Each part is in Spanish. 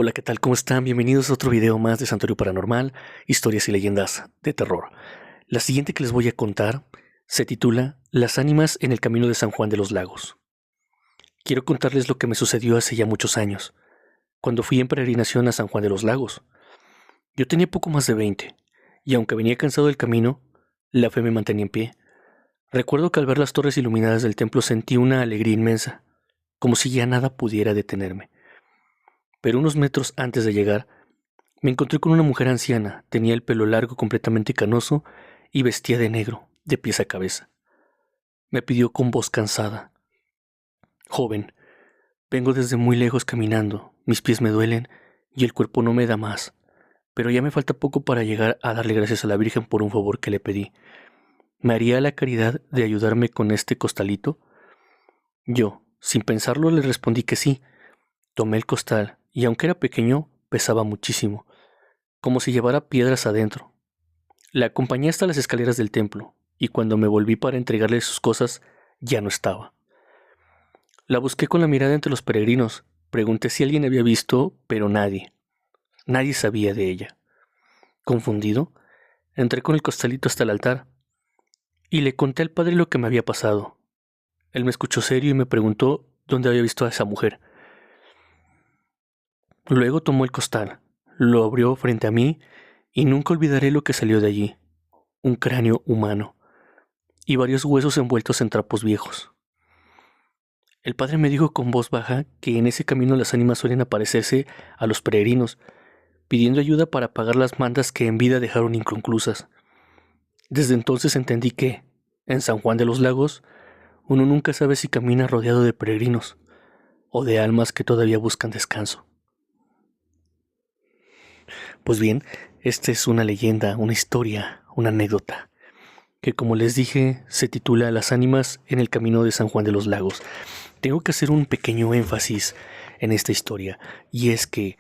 Hola, ¿qué tal? ¿Cómo están? Bienvenidos a otro video más de Santuario Paranormal, historias y leyendas de terror. La siguiente que les voy a contar se titula Las ánimas en el camino de San Juan de los Lagos. Quiero contarles lo que me sucedió hace ya muchos años, cuando fui en peregrinación a San Juan de los Lagos. Yo tenía poco más de 20, y aunque venía cansado del camino, la fe me mantenía en pie. Recuerdo que al ver las torres iluminadas del templo sentí una alegría inmensa, como si ya nada pudiera detenerme. Pero unos metros antes de llegar, me encontré con una mujer anciana. Tenía el pelo largo, completamente canoso, y vestía de negro, de pies a cabeza. Me pidió con voz cansada: «Joven, vengo desde muy lejos caminando, mis pies me duelen y el cuerpo no me da más, pero ya me falta poco para llegar a darle gracias a la Virgen por un favor que le pedí. ¿Me haría la caridad de ayudarme con este costalito?». Yo, sin pensarlo, le respondí que sí. Tomé el costal, y aunque era pequeño, pesaba muchísimo, como si llevara piedras adentro. La acompañé hasta las escaleras del templo, y cuando me volví para entregarle sus cosas, ya no estaba. La busqué con la mirada entre los peregrinos, pregunté si alguien había visto, pero nadie sabía de ella. Confundido, entré con el costalito hasta el altar, y le conté al padre lo que me había pasado. Él me escuchó serio y me preguntó dónde había visto a esa mujer. Luego tomó el costal, lo abrió frente a mí, y nunca olvidaré lo que salió de allí: un cráneo humano y varios huesos envueltos en trapos viejos. El padre me dijo con voz baja que en ese camino las ánimas suelen aparecerse a los peregrinos, pidiendo ayuda para pagar las mandas que en vida dejaron inconclusas. Desde entonces entendí que, en San Juan de los Lagos, uno nunca sabe si camina rodeado de peregrinos o de almas que todavía buscan descanso. Pues bien, esta es una leyenda, una historia, una anécdota, que, como les dije, se titula Las ánimas en el camino de San Juan de los Lagos. Tengo que hacer un pequeño énfasis en esta historia, y es que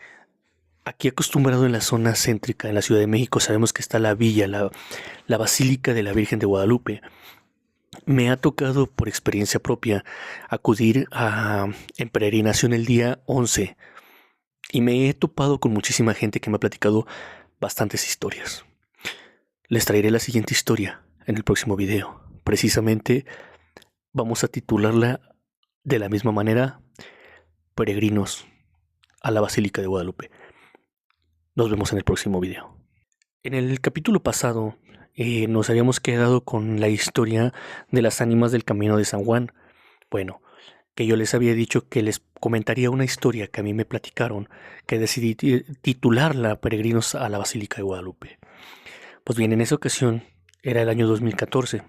aquí, acostumbrado en la zona céntrica, en la Ciudad de México, sabemos que está la villa, la Basílica de la Virgen de Guadalupe. Me ha tocado, por experiencia propia, acudir en peregrinación el día 11, y me he topado con muchísima gente que me ha platicado bastantes historias. Les traeré la siguiente historia en el próximo video. Precisamente vamos a titularla de la misma manera: Peregrinos a la Basílica de Guadalupe. Nos vemos en el próximo video. En el capítulo pasado nos habíamos quedado con la historia de las ánimas del camino de San Juan. Bueno, que yo les había dicho que les comentaría una historia que a mí me platicaron, que decidí titularla Peregrinos a la Basílica de Guadalupe. Pues bien, en esa ocasión era el año 2014.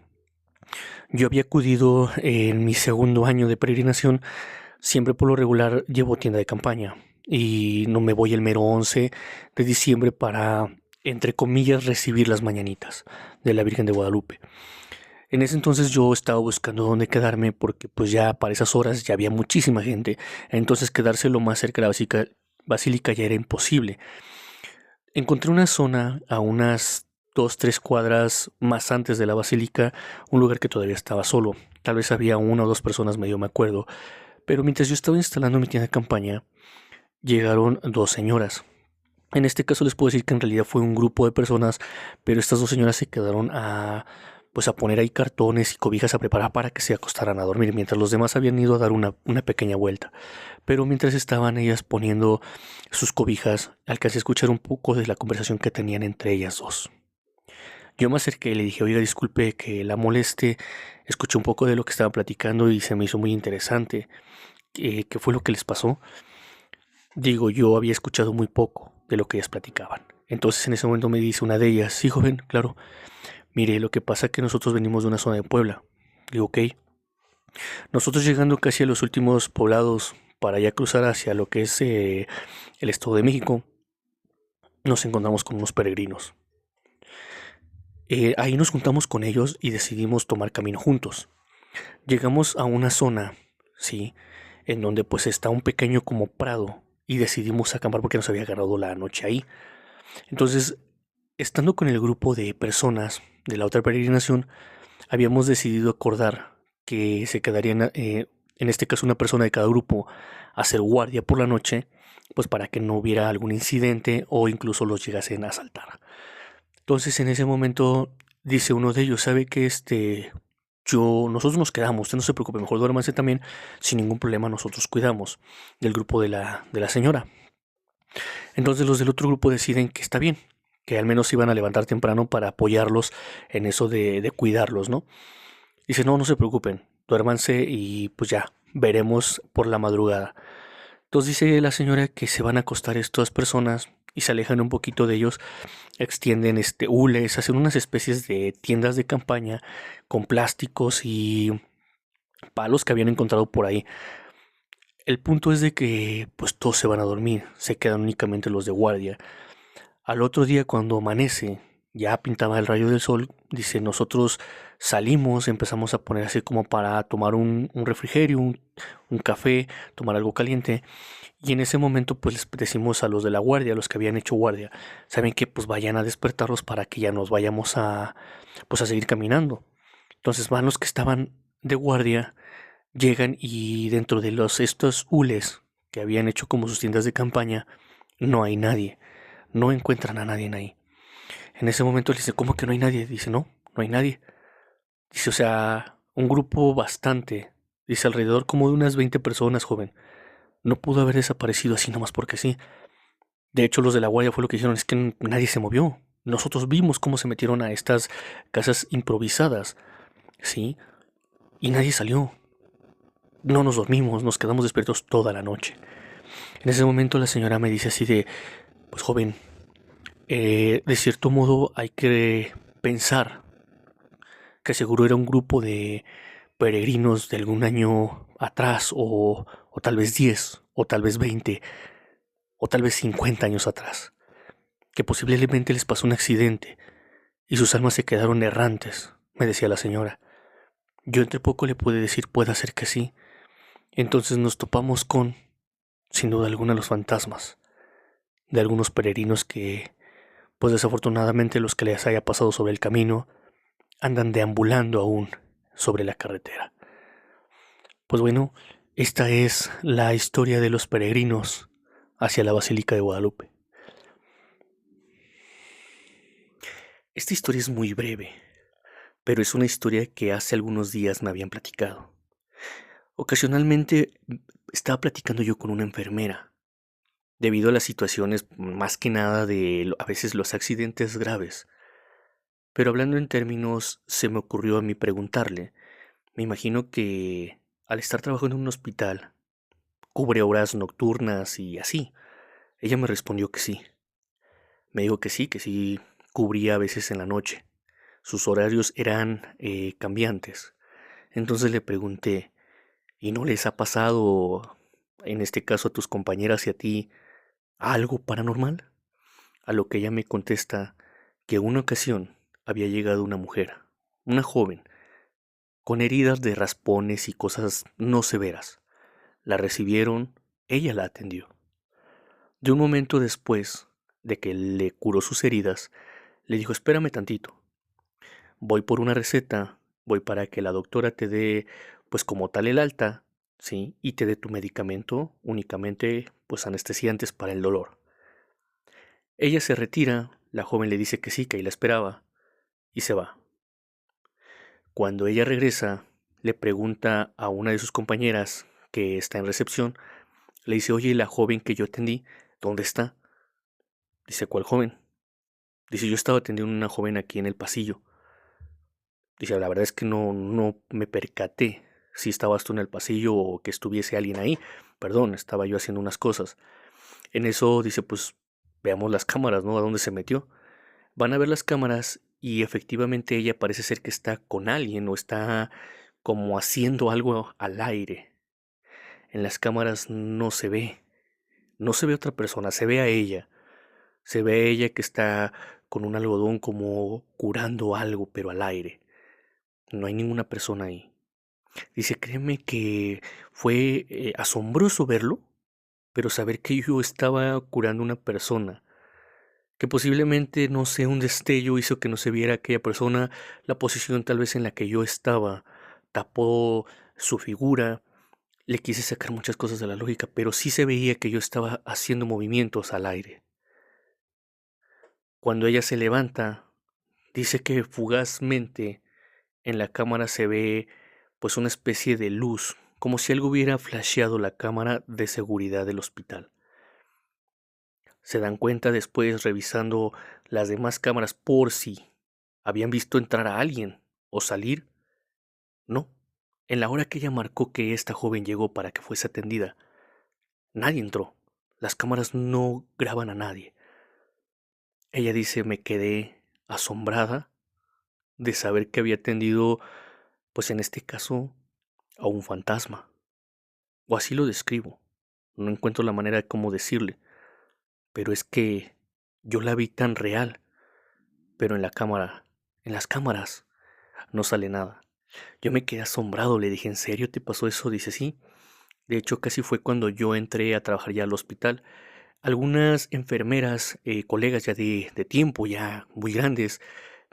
Yo había acudido en mi segundo año de peregrinación. Siempre por lo regular llevo tienda de campaña, y no me voy el mero 11 de diciembre para, entre comillas, recibir las mañanitas de la Virgen de Guadalupe. En ese entonces yo estaba buscando dónde quedarme, porque pues ya para esas horas ya había muchísima gente. Entonces quedarse lo más cerca de la basílica ya era imposible. Encontré una zona a unas 2-3 cuadras más antes de la basílica, un lugar que todavía estaba solo. Tal vez había una o dos personas, medio me acuerdo. Pero mientras yo estaba instalando mi tienda de campaña, llegaron dos señoras. En este caso les puedo decir que en realidad fue un grupo de personas, pero estas dos señoras se quedaron a poner ahí cartones y cobijas a preparar para que se acostaran a dormir, mientras los demás habían ido a dar una pequeña vuelta. Pero mientras estaban ellas poniendo sus cobijas, alcancé a escuchar un poco de la conversación que tenían entre ellas dos. Yo me acerqué y le dije: «Oiga, disculpe que la moleste, escuché un poco de lo que estaban platicando y se me hizo muy interesante. ¿Qué fue lo que les pasó?». Digo, yo había escuchado muy poco de lo que ellas platicaban. Entonces en ese momento me dice una de ellas: «Sí, joven, claro. Mire, lo que pasa es que nosotros venimos de una zona de Puebla». Digo: «Ok». Nosotros, llegando casi a los últimos poblados para ya cruzar hacia lo que es el Estado de México, nos encontramos con unos peregrinos. Ahí nos juntamos con ellos y decidimos tomar camino juntos. Llegamos a una zona, sí, en donde pues está un pequeño como prado, y decidimos acampar porque nos había agarrado la noche ahí. Entonces, estando con el grupo de personas de la otra peregrinación, habíamos decidido acordar que se quedarían, en este caso, una persona de cada grupo a hacer guardia por la noche, pues para que no hubiera algún incidente o incluso los llegasen a asaltar. Entonces en ese momento dice uno de ellos, ¿sabe que nosotros nos quedamos, usted no se preocupe, mejor duérmase también, sin ningún problema nosotros cuidamos del grupo de la señora? Entonces los del otro grupo deciden que está bien, que al menos se iban a levantar temprano para apoyarlos en eso de cuidarlos, ¿no? Dice, no, no se preocupen, duérmanse y pues ya, veremos por la madrugada. Entonces dice la señora que se van a acostar estas personas y se alejan un poquito de ellos, extienden hules, hacen unas especies de tiendas de campaña con plásticos y palos que habían encontrado por ahí. El punto es de que pues todos se van a dormir, se quedan únicamente los de guardia. Al otro día cuando amanece, ya pintaba el rayo del sol, dice, nosotros salimos, empezamos a poner así como para tomar un refrigerio, un café, tomar algo caliente. Y en ese momento pues les decimos a los de la guardia, a los que habían hecho guardia, saben que pues vayan a despertarlos para que ya nos vayamos pues a seguir caminando. Entonces van los que estaban de guardia, llegan y dentro de estos hules que habían hecho como sus tiendas de campaña, no hay nadie, no encuentran a nadie ahí. En ese momento le dice, ¿cómo que no hay nadie? Dice, no, no hay nadie. Dice, o sea, un grupo bastante, dice alrededor como de unas 20 personas, joven. No pudo haber desaparecido así nomás porque sí. De hecho, los de la guardia fue lo que dijeron, es que nadie se movió. Nosotros vimos cómo se metieron a estas casas improvisadas, ¿sí? Y nadie salió. No nos dormimos, nos quedamos despiertos toda la noche. En ese momento la señora me dice así de, pues joven, de cierto modo hay que pensar que seguro era un grupo de peregrinos de algún año atrás o tal vez 10 o tal vez 20 o tal vez 50 años atrás, que posiblemente les pasó un accidente y sus almas se quedaron errantes, me decía la señora. Yo entre poco le pude decir puede ser que sí. Entonces nos topamos con, sin duda alguna, los fantasmas de algunos peregrinos que, pues desafortunadamente los que les haya pasado sobre el camino, andan deambulando aún sobre la carretera. Pues bueno, esta es la historia de los peregrinos hacia la Basílica de Guadalupe. Esta historia es muy breve, pero es una historia que hace algunos días me habían platicado. Ocasionalmente estaba platicando yo con una enfermera, debido a las situaciones más que nada de a veces los accidentes graves. Pero hablando en términos, se me ocurrió a mí preguntarle, me imagino que al estar trabajando en un hospital, cubre horas nocturnas y así. Ella me respondió que sí. Me dijo que sí cubría a veces en la noche. Sus horarios eran cambiantes. Entonces le pregunté, ¿y no les ha pasado, en este caso a tus compañeras y a ti, algo paranormal? A lo que ella me contesta que una ocasión había llegado una mujer, una joven, con heridas de raspones y cosas no severas. La recibieron, ella la atendió. De un momento después de que le curó sus heridas, le dijo, espérame tantito, voy por una receta, voy para que la doctora te dé, pues como tal el alta, ¿sí? Y te dé tu medicamento, únicamente, pues anestesiantes para el dolor. Ella se retira, la joven le dice que sí, que ahí la esperaba, y se va. Cuando ella regresa, le pregunta a una de sus compañeras, que está en recepción, le dice, oye, la joven que yo atendí, ¿dónde está? Dice, ¿cuál joven? Dice, yo estaba atendiendo a una joven aquí en el pasillo. Dice, la verdad es que no me percaté si estabas tú en el pasillo o que estuviese alguien ahí. Perdón, estaba yo haciendo unas cosas. En eso dice, pues veamos las cámaras, ¿no? ¿A dónde se metió? Van a ver las cámaras y efectivamente ella parece ser que está con alguien o está como haciendo algo al aire. En las cámaras no se ve. No se ve otra persona, se ve a ella. Se ve a ella que está con un algodón como curando algo, pero al aire. No hay ninguna persona ahí. Dice, créeme que fue asombroso verlo, pero saber que yo estaba curando una persona, que posiblemente, no sé, un destello hizo que no se viera aquella persona, la posición tal vez en la que yo estaba, tapó su figura le quise sacar muchas cosas de la lógica, pero sí se veía que yo estaba haciendo movimientos al aire. Cuando ella se levanta, dice que fugazmente en la cámara se ve pues una especie de luz, como si algo hubiera flasheado la cámara de seguridad del hospital. Se dan cuenta después revisando las demás cámaras por si habían visto entrar a alguien o salir. No, en la hora que ella marcó que esta joven llegó para que fuese atendida, nadie entró. Las cámaras no graban a nadie. Ella dice, me quedé asombrada de saber que había atendido, pues en este caso, a un fantasma. O así lo describo. No encuentro la manera de cómo decirle. Pero es que yo la vi tan real. Pero en las cámaras, no sale nada. Yo me quedé asombrado, le dije, ¿en serio te pasó eso? Dice, sí. De hecho, casi fue cuando yo entré a trabajar ya al hospital. Algunas enfermeras, colegas ya de tiempo, ya muy grandes,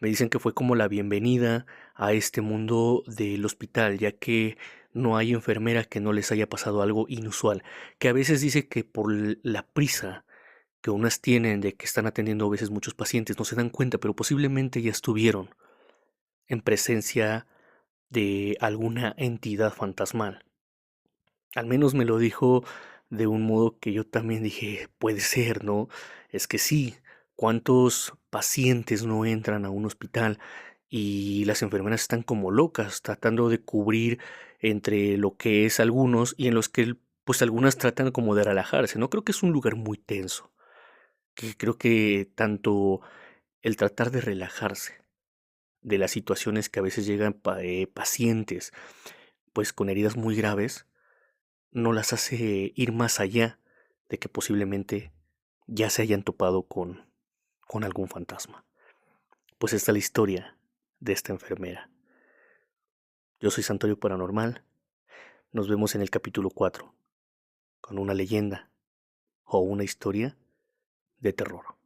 me dicen que fue como la bienvenida a este mundo del hospital, ya que no hay enfermera que no les haya pasado algo inusual, que a veces dice que por la prisa que unas tienen de que están atendiendo a veces muchos pacientes no se dan cuenta, pero posiblemente ya estuvieron en presencia de alguna entidad fantasmal. Al menos me lo dijo de un modo que yo también dije, puede ser, ¿no? Es que sí, ¿cuántos pacientes no entran a un hospital y las enfermeras están como locas tratando de cubrir entre lo que es algunos y en los que pues algunas tratan como de relajarse, ¿no? Creo que es un lugar muy tenso, que creo que tanto el tratar de relajarse de las situaciones que a veces llegan pacientes pues con heridas muy graves, no las hace ir más allá de que posiblemente ya se hayan topado con algún fantasma. Pues esta es la historia de esta enfermera. Yo soy Santuario Paranormal. Nos vemos en el capítulo 4 con una leyenda o una historia de terror.